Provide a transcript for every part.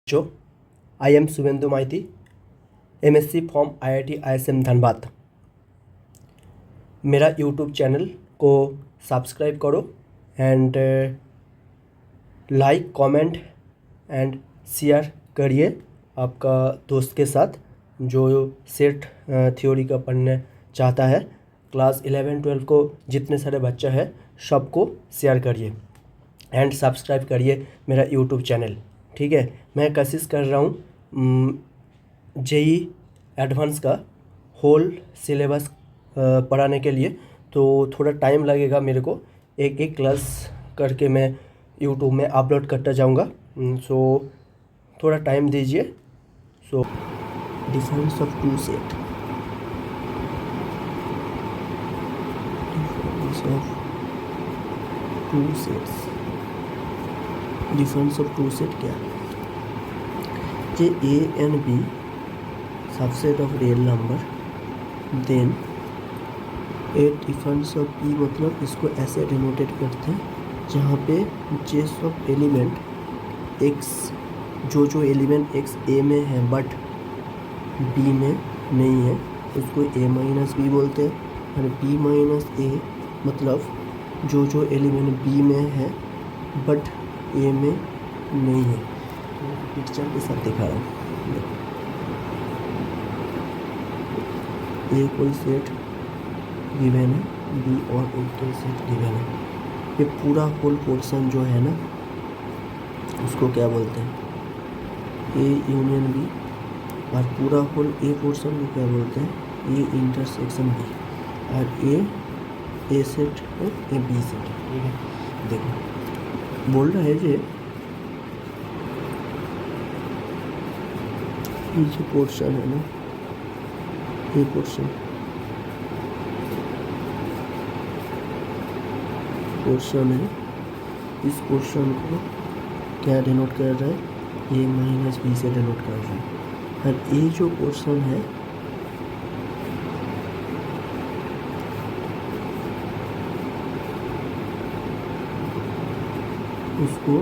जो I am Shubhendu Maiti, MSc from IIT ISM Dhanbad. मेरा YouTube channel को सब्सक्राइब करो and like comment and share करिए आपका दोस्त के साथ जो सेट थ्योरी का पढ़ने चाहता है। क्लास 11-12 को जितने सारे बच्चे हैं सबको शेयर करिए एंड सब्सक्राइब करिए मेरा यूट्यूब चैनल। ठीक है, मैं कोशिश कर रहा हूँ जेई एडवांस का होल सिलेबस पढ़ाने के लिए, तो थोड़ा टाइम लगेगा मेरे को। एक एक क्लास करके मैं यूट्यूब में अपलोड करता जाऊँगा, सो थोड़ा टाइम दीजिए। So difference of two set, difference of two sets, difference of two set क्या है? जे A and B subset of real number, then A difference of B, मतलब इसको ऐसे डिनोटेट करते हैं जहाँ पे जे सब एलिमेंट एक्स, जो एलिमेंट एक्स ए में है बट बी में नहीं है उसको ए माइनस बी बोलते हैं। और बी माइनस ए मतलब जो एलिमेंट बी में है बट ए में नहीं है। तो पिक्चर के साथ दिखा रहा हूँ। ए कोई सेट गिवन है, बी और ए के सेट गिवन है। ये पूरा होल पोर्शन जो है ना उसको क्या बोलते हैं? A union B. और पूरा होल ए पोर्शन को क्या बोलते हैं? A intersection B. और ए सेट है, ए बी सेट है। ठीक है, देखो बोल रहा है कि ये जो पोर्शन है ना, ये पोर्शन है, इस पोर्शन को क्या डिनोट कर रहा है? ए माइनस बी से डिनोट कर रहा है। और ये जो पोर्शन है उसको,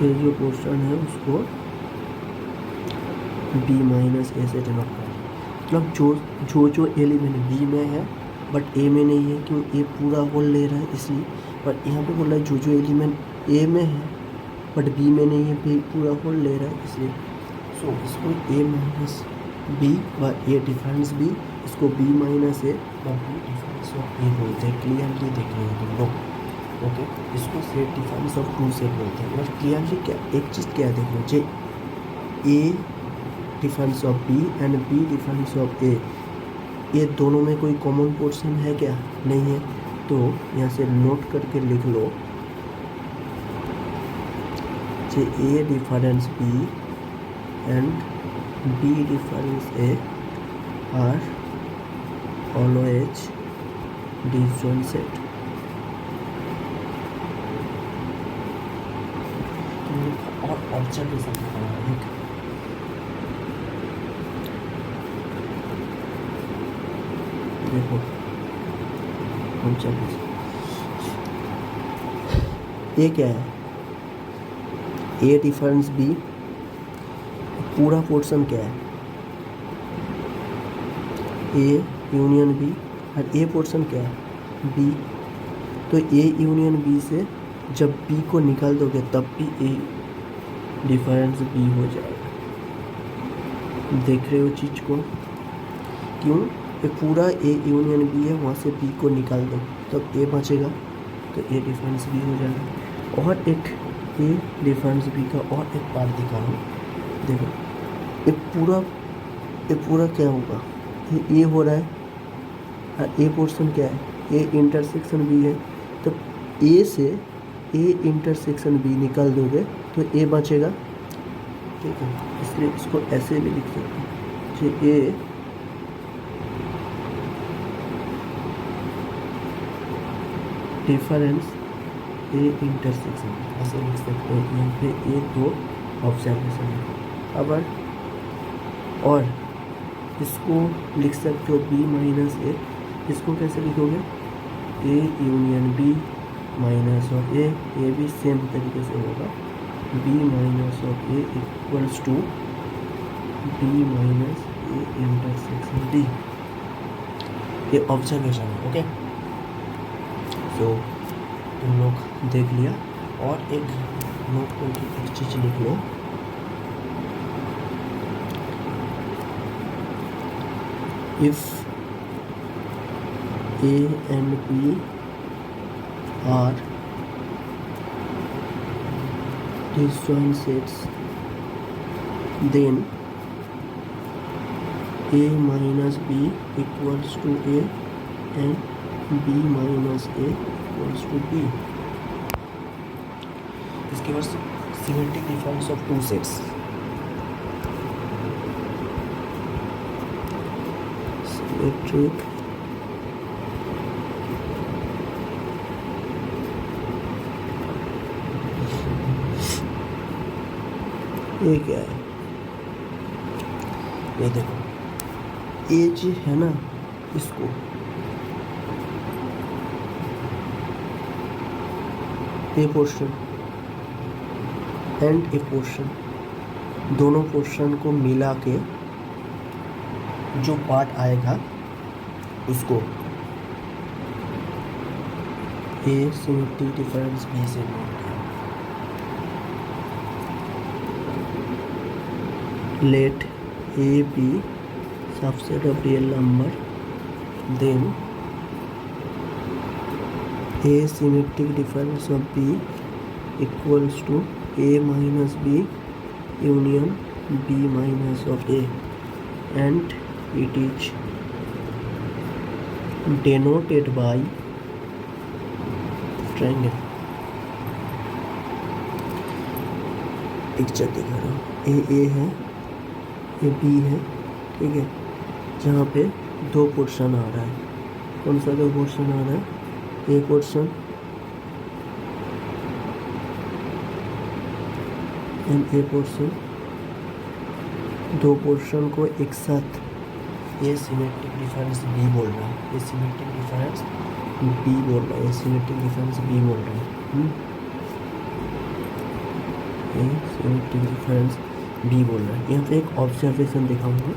ये जो पोर्शन है उसको बी माइनस ए से डिनोट कर रहा है। मतलब जो एलिमेंट बी में है बट ए में नहीं है, क्यों? ए पूरा होल ले रहा है इसलिए। बट यहाँ पे बोल रहा है जो एलिमेंट ए में है बट बी में नहीं है, बी पूरा होल ले रहा है इसलिए। सो इसको ए माइनस बी व ए डिफरेंस बी, इसको बी माइनस ए व बी डिफरेंस ऑफ ए बोलते हैं। क्लियरली देख रहे हो तुम लोग? ओके, इसको set difference of two set बोलते हैं। और क्लियरली क्या एक चीज़ क्या देख लो, जे A difference of B and B difference of A, ये दोनों में कोई कॉमन पोर्शन है क्या? नहीं है। तो यहाँ से नोट करके लिख लो जे A difference B and B difference A are always disjoint set. और ऑब्जर्वेशन है, देखो ऑब्जर्वेशन ये क्या है? ए डिफरेंस बी, पूरा पोर्शन क्या है? A union B. और ए पोर्शन क्या है? बी। तो ए यूनियन बी से जब बी को निकाल दोगे तब भी ए डिफरेंस बी हो जाएगा। देख रहे हो चीज़ को? क्यों? ये पूरा ए यूनियन बी है, वहाँ से बी को निकाल दो तब ए बचेगा, तो ए डिफरेंस बी हो जाएगा। और एक ए डिफरेंस बी का और एक पार्ट दिखा रहा हूँ, देखो ये पूरा क्या होगा? ये ए हो रहा है और ए पोर्शन क्या है? ए इंटरसेक्शन बी है। तो ए से ए इंटरसेक्शन बी निकाल दोगे तो ए बचेगा। ठीक है, इसलिए इसको ऐसे भी लिख सकते हैं, ए डिफरेंस ए इंटरसेक्शन, ऐसे लिख सकते हो। यहाँ पे ए दो ऑब्जर्वेशन है। अब और इसको लिख सकते हो बी माइनस ए। इसको कैसे लिखोगे? ए यूनियन बी माइनस और ए भी सेम तरीके से होगा। B minus of A equals to B minus A intersection D. ये ऑब्जर्वेशन है। ओके, सो तुम लोग देख लिया। और एक नोट करके एक चीज लिख लो, if A and B are disjoint sets, then a minus b equals to a and b minus a equals to b. इसके बाद symmetric difference of two sets. Symmetric ये क्या है? ये देखो, ये जो है ना, इसको ए पोर्शन एंड ए पोर्शन, दोनों पोर्शन को मिला के जो पार्ट आएगा उसको ए सिमेट्रिक डिफरेंस बी से नोट किया। Let A be subset of real number, then A symmetric difference of B equals to A minus B union B minus of A, and it is denoted by triangle। Picture दिखा रहा हूँ, ए है, ये B है, ठीक है, जहाँ पे दो पोर्शन आ रहा है। कौन सा दो पोर्शन आ रहा है? ए पोर्शन एंड ए पोर्शन, दो पोर्शन को एक साथ ये सिमेट्रिक डिफरेंस बी बोल रहा है, ये सिमेट्रिक डिफरेंस बी बोल रहा है, ये सिमेट्रिक डिफरेंस बी बोल रहा है, ये सिमेट्रिक डिफरेंस बी बोल रहा है। यहाँ पे एक ऑब्जर्वेशन दिखाऊंगा,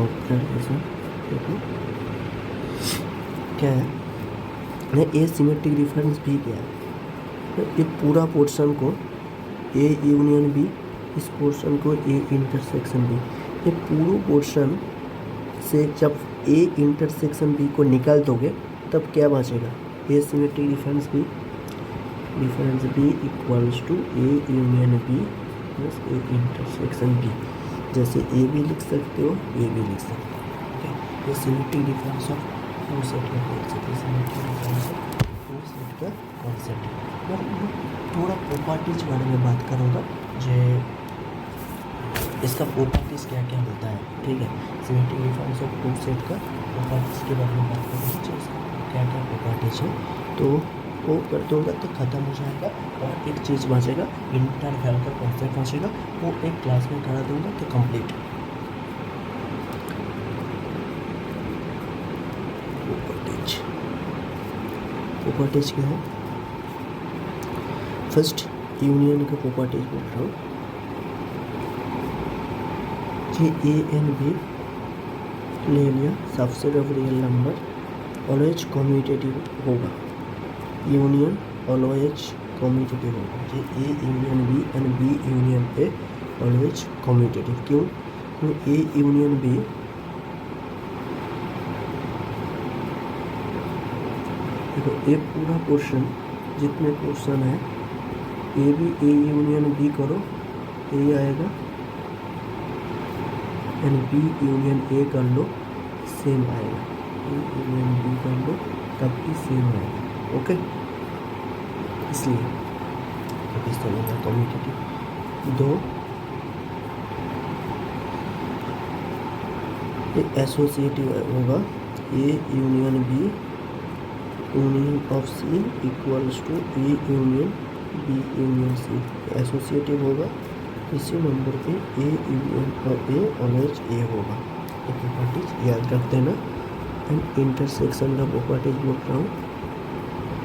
ऑब्जर्वेशन देखो क्या है, ए सिमेट्रिक डिफरेंस बी क्या है? ये पूरा पोर्शन को ए यूनियन बी, इस पोर्शन को ए इंटरसेक्शन बी, ये पूरे पोर्शन से जब ए इंटरसेक्शन बी को निकाल दोगे तब क्या बचेगा? A symmetric difference B equals to A union B plus A intersection B. जैसे ए भी लिख सकते हो, ए भी लिख सकते हो, ठीक है। ये symmetric difference of two set का कॉन्सेप्ट है, symmetric difference of two set का कॉन्सेप्ट है। मैं थोड़ा प्रॉपर्टीज बारे में बात करूँगा, जो इसका प्रॉपर्टीज क्या क्या होता है, ठीक है। Symmetric difference of two set का प्रॉपर्टीज के बारे में बात करूँगा, जो इसका क्या क्या प्रॉपर्टीज है, तो वो कर दूँगा तो ख़त्म हो जाएगा। और एक चीज़ बचेगा, इंटरवैल का कॉन्सेप्ट बचेगा, वो एक क्लास में करा दूँगा तो कंप्लीट। प्रॉपर्टीज क्या है? फर्स्ट यूनियन का प्रॉपर्टीज बोल रहा हूँ, जे ए एंड बी ले लिया, subset of real number always commutative होगा, यूनियन ऑलवेज कम्यूटेटिव होगा। जे A union B and B union A always commutative. क्यों? ए यूनियन बी देखो, ए पूरा पोर्शन, जितने पोर्शन है, ए भी ए यूनियन बी करो, ए आएगा, एंड बी यूनियन ए कर लो, सेम आएगा, ए यूनियन बी कर लो तब भी सेम आएगा। ओके, इसलिए इस तरह का कम्यूटेटिव। दो, ये एसोसिएटिव होगा, A union B union of C equals to A union B union C. Associative होगा, इसी नंबर पे ए यूनियन और ए ऑलवेज ए होगा। ये प्रॉपर्टीज याद रख देना। एंड इंटरसेक्शन का प्रॉपर्टीज बोल रहा हूँ,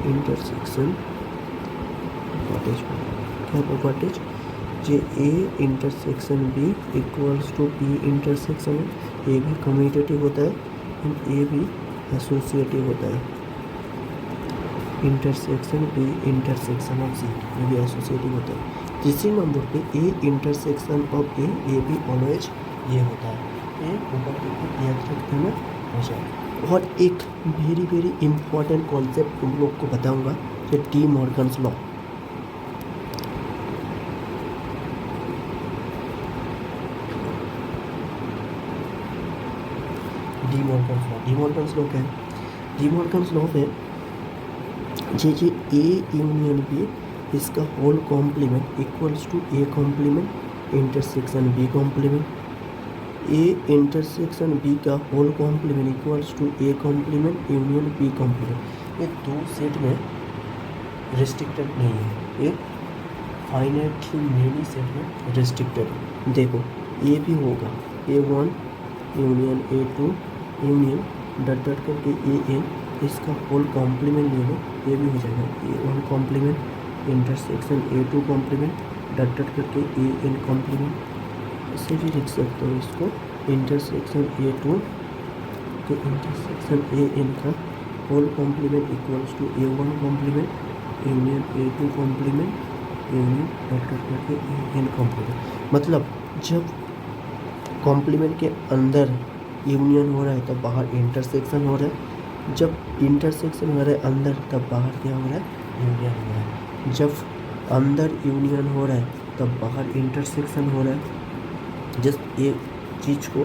इंटरसेक्शन प्रॉपर्टीज क्या प्रॉपर्टीज जे A intersection B equals to B intersection A भी कम्यूटेटिव होता है एंड ए भी एसोसिएटिव होता है। इंटरसेक्शन बी इंटरसेक्शन ऑफ सी ये भी एसोसिएटिव होता है। तीसरे नंबर पे ए इंटरसेक्शन ऑफ ए भी ऑलवेज ये होता है। ये प्रॉपर्टी को याद रखते हैं हमेशा। और एक वेरी वेरी इंपॉर्टेंट कॉन्सेप्ट तुम लोग को बताऊंगा कि de Morgan's law. De Morgan's law क्या है? डी मॉर्गन्स लॉ में जे ए यूनियन बी इसका whole complement equals to A complement intersection B complement. A intersection B का whole complement equals to A complement union B complement. ये दो set में restricted नहीं है, ये फाइनाइटली मेनी सेट में रिस्ट्रिक्टेड है। देखो ए भी होगा A1 union A2 union dot dot करके AN इसका होल कॉम्प्लीमेंट ले लो, ये भी हो जाएगा A1 complement intersection A2 complement dot dot करके AN कॉम्प्लीमेंट। इससे भी लिख सकते हो इसको इंटरसेक्शन A2 के इंटरसेक्शन AN का whole complement equals to A1 complement union A2 complement union dot dot करके AN कॉम्प्लीमेंट। मतलब जब कॉम्प्लीमेंट के अंदर यूनियन हो रहा है तब बाहर इंटरसेक्शन हो रहा है, जब इंटरसेक्शन हो रहा है अंदर तब बाहर क्या हो रहा है? यूनियन हो रहा है। जब अंदर यूनियन हो रहा है तब बाहर इंटरसेक्शन हो रहा है। जस्ट ये चीज़ को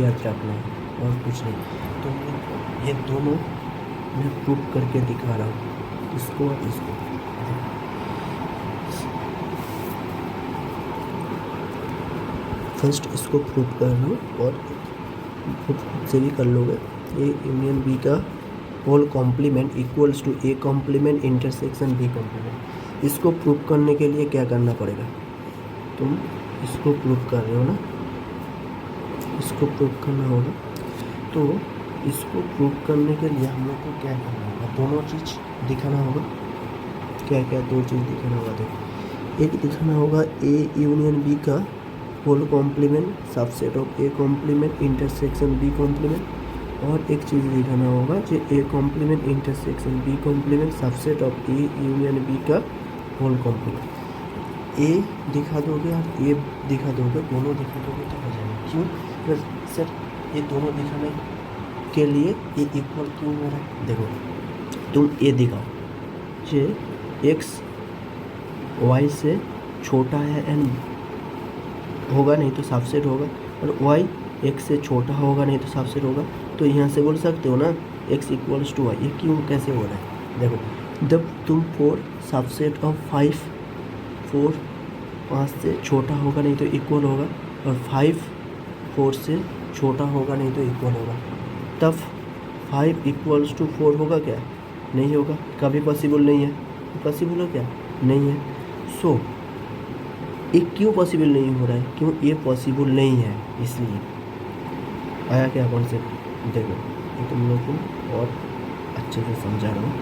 याद रखना है और कुछ नहीं। तो ये दोनों मैं प्रूव करके दिखा रहा हूँ, इसको और इसको। फर्स्ट इसको प्रूव कर रहा हूँ और खुद से भी कर लोगे। ए यूनियन बी का whole complement equals to A complement intersection B complement. इसको प्रूव करने के लिए क्या करना पड़ेगा? तुम इसको प्रूव कर रहे हो ना, इसको प्रूव करना होगा। तो इसको प्रूव करने के लिए हम लोग को क्या करना होगा? दोनों चीज़ दिखाना होगा। क्या क्या दो चीज़ दिखाना होगा? देखो, एक दिखाना होगा ए यूनियन बी का whole complement subset of A complement intersection B complement, और एक चीज़ दिखाना होगा जो A complement intersection B complement subset of A union B का होल कॉम्प्लीमेंट। ए दिखा दोगे और ए दिखा दोगे, दोनों दिखा दोगे तो हो जाएगा। क्यों सर? ये दोनों दिखाने के लिए ये इक्वल क्यों हो रहा है? देखो तुम ए दिखाओ जे एक्स वाई से छोटा है एंड होगा नहीं तो सबसेट होगा, और वाई एक्स से छोटा होगा नहीं तो सबसेट होगा। तो यहाँ से बोल सकते हो ना एक्स इक्वल्स टू वाई। ये क्यों कैसे हो रहा है? देखो जब तुम 4 सबसेट ऑफ 5 4 5 से छोटा होगा नहीं तो इक्वल होगा, और 5 4 से छोटा होगा नहीं तो इक्वल होगा, तब 5 इक्वल्स टू 4 होगा क्या? नहीं होगा, कभी पॉसिबल नहीं है। पॉसिबल हो क्या? नहीं है। सो ये क्यों पॉसिबल नहीं हो रहा है? क्यों ये पॉसिबल नहीं है? इसलिए आया क्या कॉन्सेप्ट? देखो ये तुम लोग को और अच्छे से समझा रहा हूँ।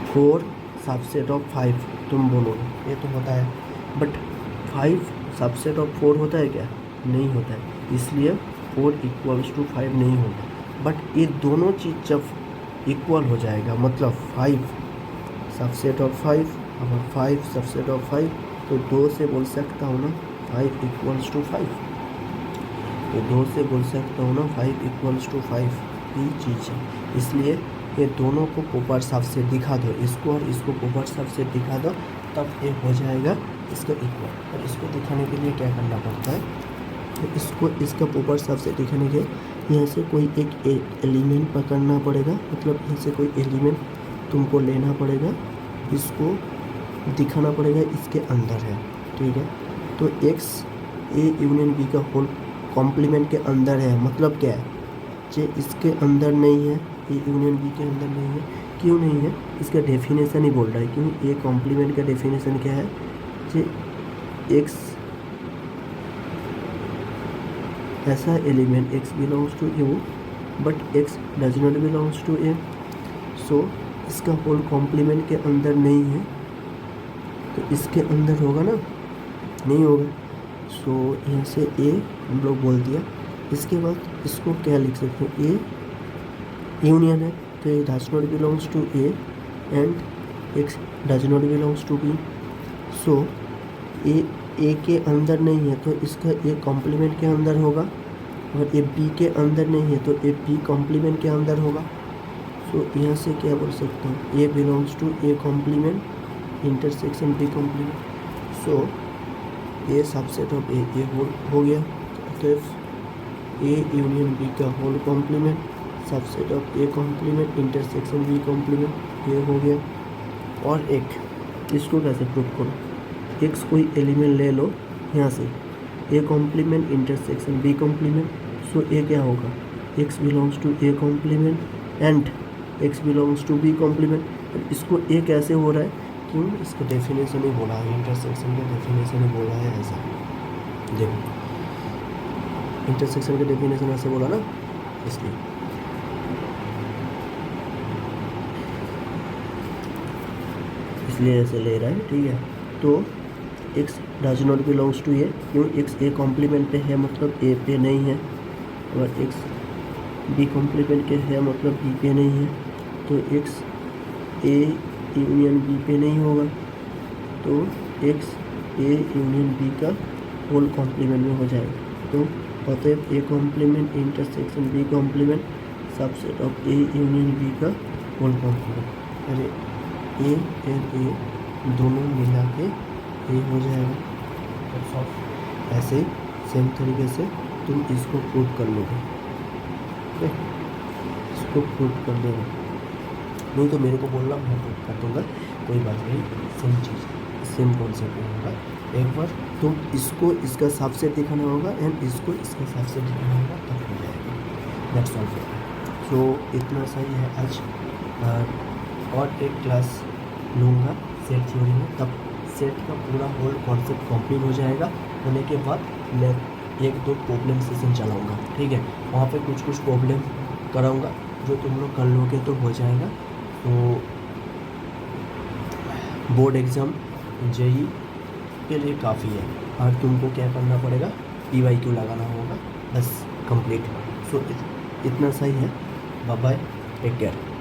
4 सबसेट ऑफ 5 तुम बोलोगे ये तो होता है, बट 5 सबसेट ऑफ 4 होता है क्या? नहीं होता है। इसलिए 4 इक्वल्स टू 5 नहीं होगा। बट ये दोनों चीज़ जब इक्वल हो जाएगा, मतलब 5 सबसेट ऑफ 5 अगर 5 सबसेट ऑफ 5 तो 2 से बोल सकता हूँ ना 5 इक्वल्स टू 5। तो 2 से बोल सकता हूँ ना 5 इक्वल्स टू 5 ही चीज़ है। इसलिए ये दोनों को प्रॉपर सबसे दिखा दो, इसको और इसको प्रॉपर सबसे दिखा दो, तब ये हो जाएगा इसका इक्वल। और इसको दिखाने के लिए क्या करना पड़ता है? तो इसको इसका प्रॉपर सबसे दिखाने के यहाँ से कोई एक एलिमेंट पकड़ना पड़ेगा, मतलब यहाँ से कोई एलिमेंट तुमको लेना पड़ेगा, इसको दिखाना पड़ेगा इसके अंदर है, ठीक है। तो एक्स ए यूनियन बी का होल कॉम्प्लीमेंट के अंदर है, मतलब क्या है? जे इसके अंदर नहीं है, ए यूनियन बी के अंदर नहीं है। क्यों नहीं है? इसका डेफिनेशन ही बोल रहा है। क्यों? ए कॉम्प्लीमेंट का डेफिनेशन क्या है? जे एक्स ऐसा element x belongs to U but x does not belongs to A. So इसका होल कॉम्प्लीमेंट के अंदर नहीं है, तो इसके अंदर होगा ना, नहीं होगा। सो यहाँ से ए हम लोग बोल दिया। इसके बाद इसको क्या लिख सकते हैं, ए यूनियन है तो A does not belongs to A and x does not belongs to B. So A के अंदर नहीं है तो इसका ए कॉम्प्लीमेंट के अंदर होगा, और ए बी के अंदर नहीं है तो ए बी कॉम्प्लीमेंट के अंदर होगा। सो यहाँ से क्या बोल सकते हैं, A belongs to A complement intersection B complement. So A subset of A हो गया, तो ए यूनियन बी का whole complement subset of A complement intersection B complement, ये हो गया। और एक इसको कैसे प्रूव करो, एक्स कोई एलिमेंट ले लो यहाँ से, A complement intersection B complement. So A क्या होगा, x belongs to A complement and x belongs to B complement. इसको ए कैसे हो रहा है, क्यों, इसका डेफिनेशन ही बोला है, इंटरसेक्शन का डेफिनेशन ही बोला है ऐसा। देखो इंटरसेक्शन का डेफिनेशन ऐसे बोला ना, इसलिए ऐसे ले रहा है, ठीक है। तो x does not belongs to A, क्यों, एक्स ए कॉम्प्लीमेंट पे है मतलब ए पे नहीं है, और एक्स बी कॉम्प्लीमेंट के है मतलब बी पे नहीं है, तो एक्स ए यूनियन बी पे नहीं होगा, तो एक्स ए यूनियन बी का होल कॉम्प्लीमेंट में हो जाएगा। तो अतएव A complement intersection B complement subset of A union B का होल कॉम्प्लीमेंट। अरे ए एंड ए दोनों मिला के ए हो जाएगा। ऐसे ही सेम तरीके से तुम इसको प्रूव कर लोगे, ठीक है, इसको प्रूव कर देगा, नहीं तो मेरे को बोलना, मैं प्रूव कर दूँगा, कोई बात नहीं, सेम चीज़ सेम कॉन्सेप्ट होगा। एक बार तुम इसको इसका सबसेट दिखाना होगा एंड इसको इसका सबसेट दिखाना होगा, तब हो जाएगा। That's all. सो इतना सही है आज, और एक क्लास लूँगा सेट थ्योरी में, तब सेट का पूरा होल कॉन्सेप्ट कंप्लीट हो जाएगा। होने के बाद मैं 1-2 प्रॉब्लम सेशन चलाऊँगा, ठीक है, वहाँ पे कुछ प्रॉब्लम कराऊँगा, जो तुम लोग कर लोगे तो हो जाएगा। तो बोर्ड एग्ज़ाम जेई के लिए काफ़ी है, और तुमको क्या करना पड़ेगा, PYQ लगाना होगा, बस कंप्लीट। सो इतना सही है। Bye bye, take care.